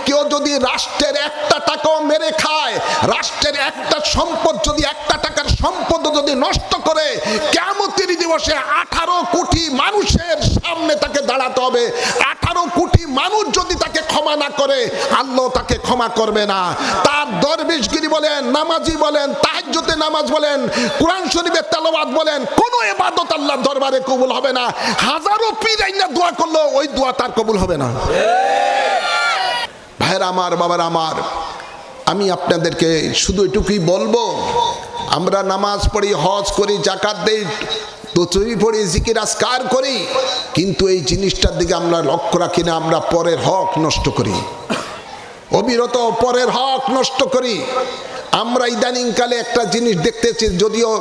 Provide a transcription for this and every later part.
কেউ যদি রাষ্ট্রের একটা টাকাও মেরে খায়, রাষ্ট্রের একটা সম্পদ যদি, একটা টাকার সম্পদ যদি নষ্ট করে, কিয়ামতের দিবসে 18 কোটি মানুষের সামনে তাকে দাঁড়াতে হবে। 18 কোটি মানুষ যদি তাকে ক্ষমা না করে, আল্লাহ তাকে ক্ষমা করবে না। তার দরবেশগিরি বলেন, নামাজি বলেন, তাহাজ্জুদে নামাজ বলেন, কোরআন শরীফের তেলাওয়াত বলেন, কোন ইবাদত আল্লাহর দরবারে কবুল হবে না। হাজারো পীর আইনা দোয়া করলো, ওই দোয়া তার কবুল হবে না। ভাইরা আমার, বাবার আমার, আমি আপনাদেরকে শুধু এটুকুই বলবো, আমরা নামাজ পড়ি, হজ করি, যাকাত দেই, তসবিহ পড়ি, জিকির আজকার করি, কিন্তু এই জিনিসটার দিকে আমরা লক্ষ্য রাখি না। আমরা পরের হক নষ্ট করি, অবিরত পরের হক নষ্ট করি। আমরা ইদানিংকালে একটা জিনিস দেখতেছি, যদিও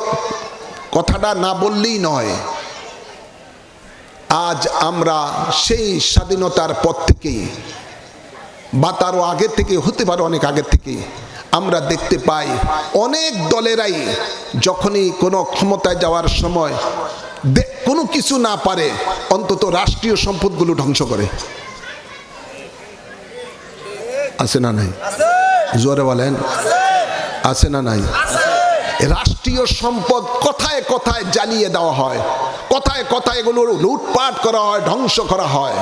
কথাটা না বললেই নয়, আজ আমরা সেই স্বাধীনতার পর থেকেই বা তারও আগের থেকে, হতে পারে অনেক আগের থেকে, আমরা দেখতে পাই অনেক দলেরাই যখনই কোনো ক্ষমতায় যাওয়ার সময় কোনো কিছু না পারে, অন্তত রাষ্ট্রীয় সম্পদগুলো ধ্বংস করে। আছে না নাই? জোরে বলেন, আছে না নাই? রাষ্ট্রীয় সম্পদ কথায় কথায় জ্বালিয়ে দেওয়া হয়, কথায় কথায় এগুলো লুটপাট করা হয়, ধ্বংস করা হয়।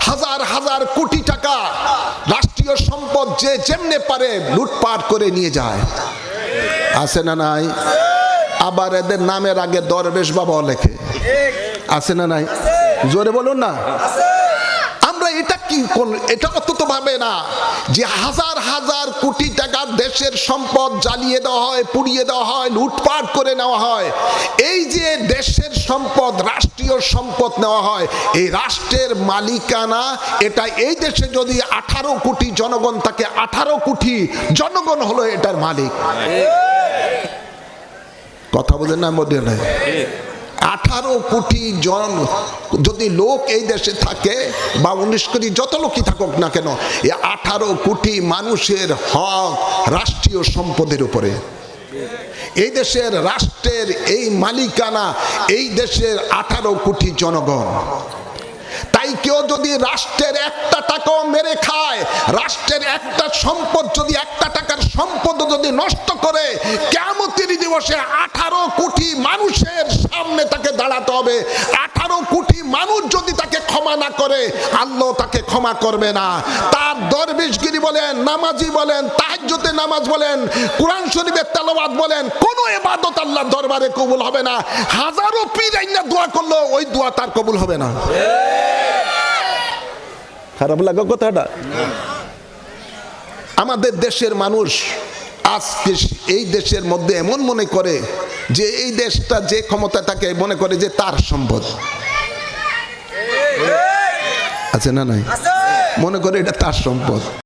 হাজার হাজার কোটি টাকা রাষ্ট্রীয় সম্পদ যে যেমনে পারে লুটপাট করে নিয়ে যায়। আছে না নাই? আবার এদের নামের আগে দরবেশ বাবা লেখে। আছে না নাই? জোরে বলুন না। আমরা এটা কি, এটা অন্তত ভাবে না যে হাজার হাজার কোটি টাকার দেশের সম্পদ জ্বালিয়ে দেওয়া হয়, পুড়িয়ে দেওয়া হয়, লুটপাট করে নেওয়া হয়। এই যে দেশের সম্পদ, রাষ্ট্রীয় সম্পদ নেওয়া হয়, এই রাষ্ট্রের মালিকানা এটা। এই দেশে যদি 18 কোটি জনগণ থাকে, 18 কোটি জনগণ হলো এটার মালিক। কথা বলেন না? মধ্যে নাই? 18 কোটি জন যদি লোক এই দেশে থাকে, বা 19 কোটি, যত লোকই থাকুক না কেন, এই 18 কোটি মানুষের হক রাষ্ট্রীয় সম্পদের উপরে। এই দেশের রাষ্ট্রের এই মালিকানা এই দেশের 18 কোটি জনগণ। তাই কেউ যদি রাষ্ট্রের একটা টাকাও মেরে খায়, রাষ্ট্রের একটা সম্পদ যদি, একটা টাকার সম্পদ যদি নষ্ট করে, কিয়ামতের দিবসে 18 কোটি মানুষের সামনে তাকে দাঁড়াতে হবে। 18 কোটি মানুষ যদি তাকে ক্ষমা না করে, আল্লাহ তাকে ক্ষমা করবে না। তার দরবেশগিরি বলেন, নামাজি বলেন, তাহাজ্জুদে নামাজ বলেন, কোরআন শরীফের তেলাওয়াত বলেন, কোন ইবাদত আল্লাহর দরবারে কবুল হবে না। হাজারো পীর আইনা দোয়া করলো, ওই দোয়া তার কবুল হবে না। খারাপ লাগা কথাটা? আমাদের দেশের মানুষ আজকে এই দেশের মধ্যে এমন মনে করে যে এই দেশটা যে ক্ষমতা থাকে, মনে করে যে তার সম্পদ। আছে না নাই? মনে করে এটা তার সম্পদ।